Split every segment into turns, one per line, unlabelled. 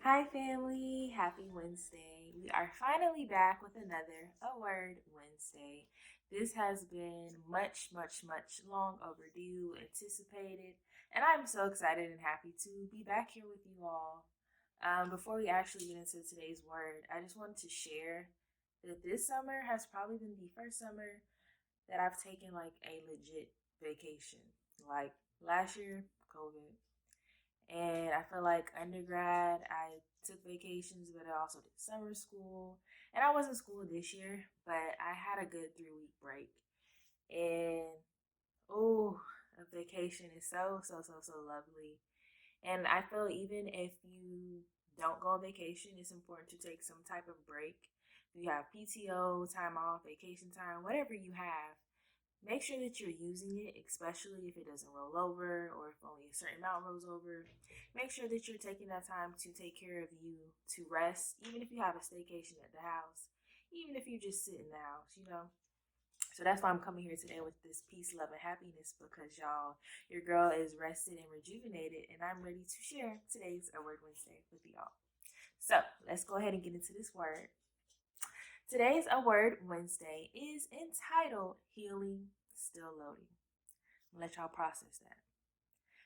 Hi, family. Happy Wednesday. We are finally back with another A Word Wednesday. This has been much long overdue, anticipated, and I'm so excited and happy to be back here with you all. Before we actually get into today's word, I just wanted to share that this summer has probably been the first summer that I've taken like a legit vacation. Like last year, COVID. And I feel like undergrad, I took vacations, but I also did summer school. And I was in school this year, but I had a good 3 week break. And oh, a vacation is so lovely. And I feel even if you don't go on vacation, it's important to take some type of break. If you have PTO, time off, vacation time, whatever you have, make sure that you're using it, especially if it doesn't roll over or if only a certain amount rolls over. Make sure that you're taking that time to take care of you, to rest, even if you have a staycation at the house, even if you just sit in the house. So that's why I'm coming here today with this peace, love, and happiness because y'all, your girl is rested and rejuvenated, and I'm ready to share today's A Word Wednesday with y'all. So let's go ahead and get into this word. Today's A Word Wednesday is entitled Healing Still Loading. I'm gonna let y'all process that.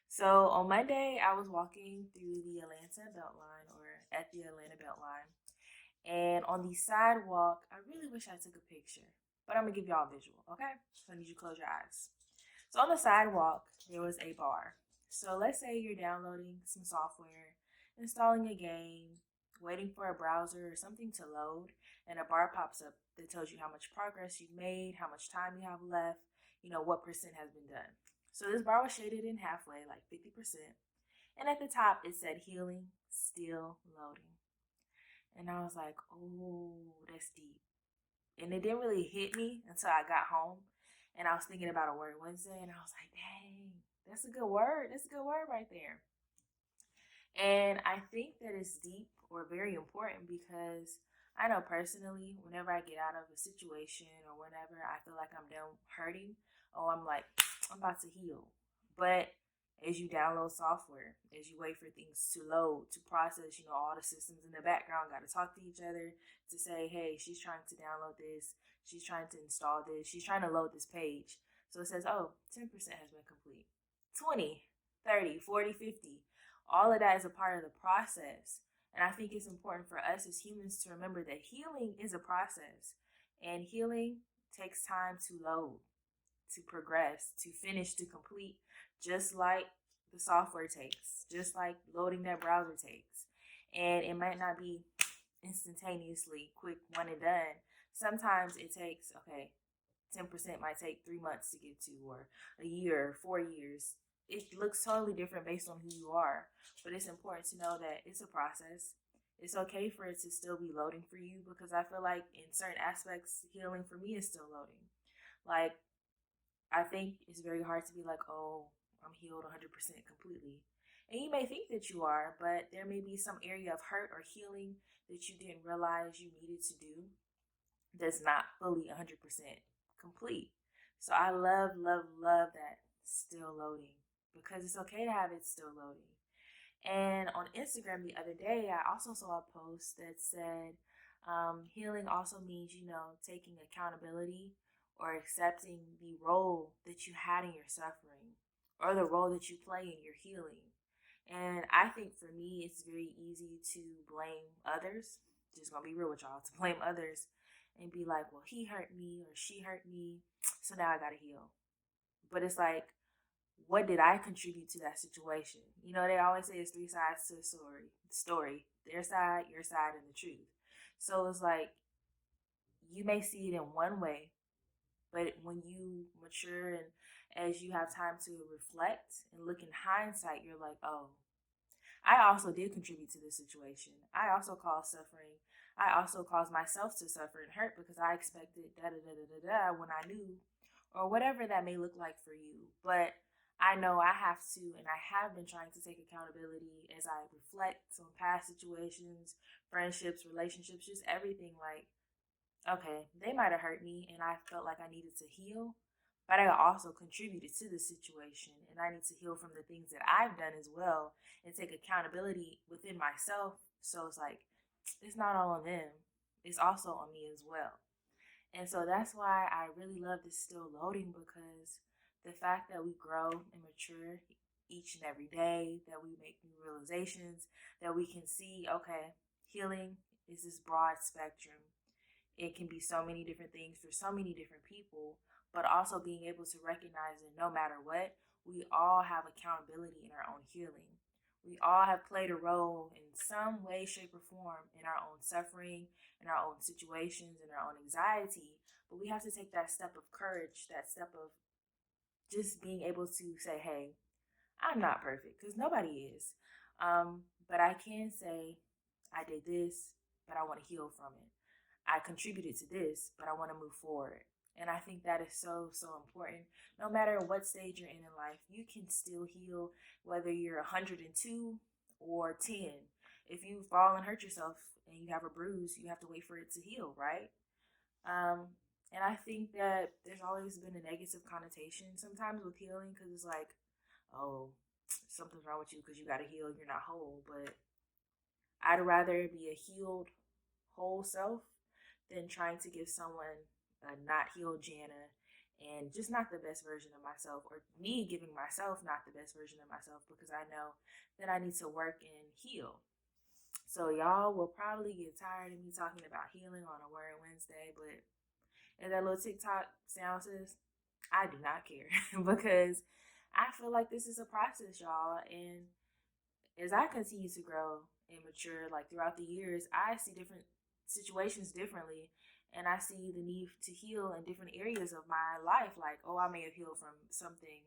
So on Monday, I was walking through the Atlanta Beltline or at the Atlanta Beltline. And on the sidewalk, I really wish I took a picture, but I'm gonna give y'all a visual, okay? So I need you to close your eyes. So on the sidewalk, there was a bar. So let's say you're downloading some software, installing a game, waiting for a browser or something to load, and a bar pops up that tells you how much progress you've made, how much time you have left, what percent has been done. So this bar was shaded in halfway, like 50%. And at the top, it said healing, still loading. And I was like, oh, that's deep. And it didn't really hit me until I got home. And I was thinking about A Word Wednesday, and I was like, dang, that's a good word. That's a good word right there. And I think that it's deep or very important because I know personally, whenever I get out of a situation or whenever I feel like I'm done hurting, I'm like, I'm about to heal. But as you download software, as you wait for things to load, to process, all the systems in the background got to talk to each other to say, hey, she's trying to download this, she's trying to install this, she's trying to load this page. So it says, oh, 10% has been complete. 20, 30, 40, 50. All of that is a part of the process. And I think it's important for us as humans to remember that healing is a process. And healing takes time to load, to progress, to finish, to complete, just like the software takes, just like loading that browser takes. And it might not be instantaneously quick, one and done. Sometimes it takes, okay, 10% might take 3 months to get to, or a year, 4 years. It looks totally different based on who you are, but it's important to know that it's a process. It's okay for it to still be loading for you because I feel like in certain aspects, healing for me is still loading. Like, I think it's very hard to be like, oh, I'm healed 100% completely. And you may think that you are, but there may be some area of hurt or healing that you didn't realize you needed to do that's not fully 100% complete. So I love that still loading because it's okay to have it still loading. And on Instagram the other day, I also saw a post that said healing also means, taking accountability or accepting the role that you had in your suffering or the role that you play in your healing. And I think for me, it's very easy to blame others. Just gonna be real with y'all, to blame others and be like, well, he hurt me or she hurt me, so now I gotta heal. But it's like, what did I contribute to that situation? They always say it's three sides to a story. Their side, your side, and the truth. So it's like you may see it in one way, but when you mature and as you have time to reflect and look in hindsight, you're like, oh, I also did contribute to this situation. I also caused suffering. I also caused myself to suffer and hurt because I expected da da da da da da when I knew, or whatever that may look like for you. But I know I have to, and I have been trying to take accountability as I reflect on past situations, friendships, relationships, just everything. Like, okay, they might have hurt me, and I felt like I needed to heal. but I also contributed to the situation, and I need to heal from the things that I've done as well and take accountability within myself. So it's like, it's not all on them, it's also on me as well. And so that's why I really love this still loading, because the fact that we grow and mature each and every day, that we make new realizations, that we can see, okay, healing is this broad spectrum. It can be so many different things for so many different people, but also being able to recognize that no matter what, we all have accountability in our own healing. We all have played a role in some way, shape, or form in our own suffering, in our own situations, in our own anxiety. But we have to take that step of courage, that step of just being able to say, hey, I'm not perfect, because nobody is. But I can say, I did this, but I want to heal from it. I contributed to this, but I want to move forward. And I think that is so, so important. No matter what stage you're in life, you can still heal, whether you're 102 or 10. If you fall and hurt yourself and you have a bruise, you have to wait for it to heal, right? And I think that there's always been a negative connotation sometimes with healing, because it's like, oh, something's wrong with you because you got to heal, you're not whole. But I'd rather be a healed, whole self than trying to give someone a not healed Jana and just not the best version of myself, or me giving myself not the best version of myself, because I know that I need to work and heal. So y'all will probably get tired of me talking about healing on a Word Wednesday, but as that little TikTok sound says, I do not care because I feel like this is a process, y'all. And as I continue to grow and mature, like throughout the years, I see different situations differently, and I see the need to heal in different areas of my life. Like, oh, I may have healed from something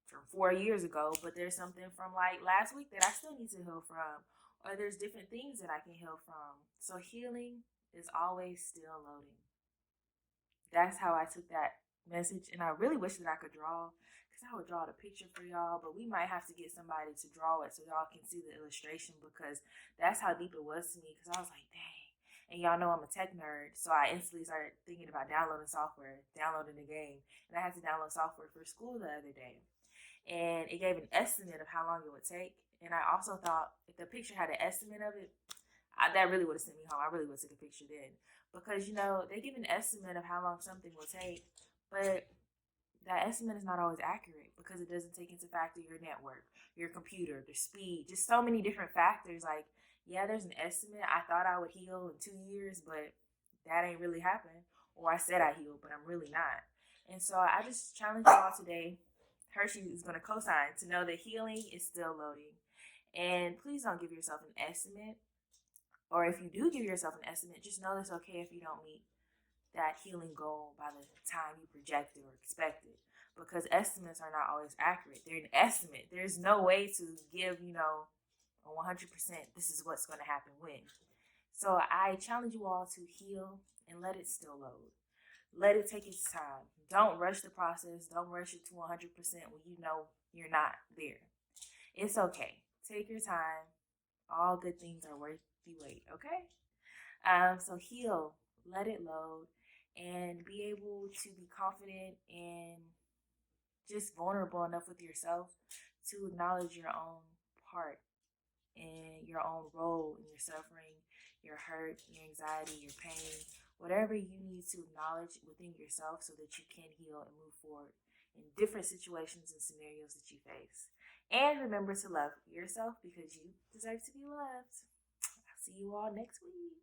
from 4 years ago, but there's something from like last week that I still need to heal from, or there's different things that I can heal from. So healing is always still loading. That's how I took that message, and I really wish that I could draw, because I would draw the picture for y'all, but we might have to get somebody to draw it so y'all can see the illustration, because that's how deep it was to me, because I was like, dang. And y'all know I'm a tech nerd, so I instantly started thinking about downloading software, downloading the game, and I had to download software for school the other day, and it gave an estimate of how long it would take. And I also thought if the picture had an estimate of it, that really would have sent me home. I really would have took a picture then, because they give an estimate of how long something will take, but that estimate is not always accurate, because it doesn't take into factor your network, your computer, the speed, just so many different factors. Like, yeah, there's an estimate. I thought I would heal in 2 years, but that ain't really happened. Or I said I healed, but I'm really not. And so I just challenge y'all today. Hershey is going to co-sign to know that healing is still loading. And please don't give yourself an estimate. Or if you do give yourself an estimate, just know it's okay if you don't meet that healing goal by the time you projected or expected, because estimates are not always accurate. They're an estimate. There's no way to give, a 100%, this is what's going to happen when. So I challenge you all to heal and let it still load. Let it take its time. Don't rush the process. Don't rush it to 100% when you know you're not there. It's okay. Take your time. All good things are worth the wait, okay? So heal, let it load, and be able to be confident and just vulnerable enough with yourself to acknowledge your own part and your own role in your suffering, your hurt, your anxiety, your pain, whatever you need to acknowledge within yourself so that you can heal and move forward in different situations and scenarios that you face. And remember to love yourself, because you deserve to be loved. I'll see you all next week.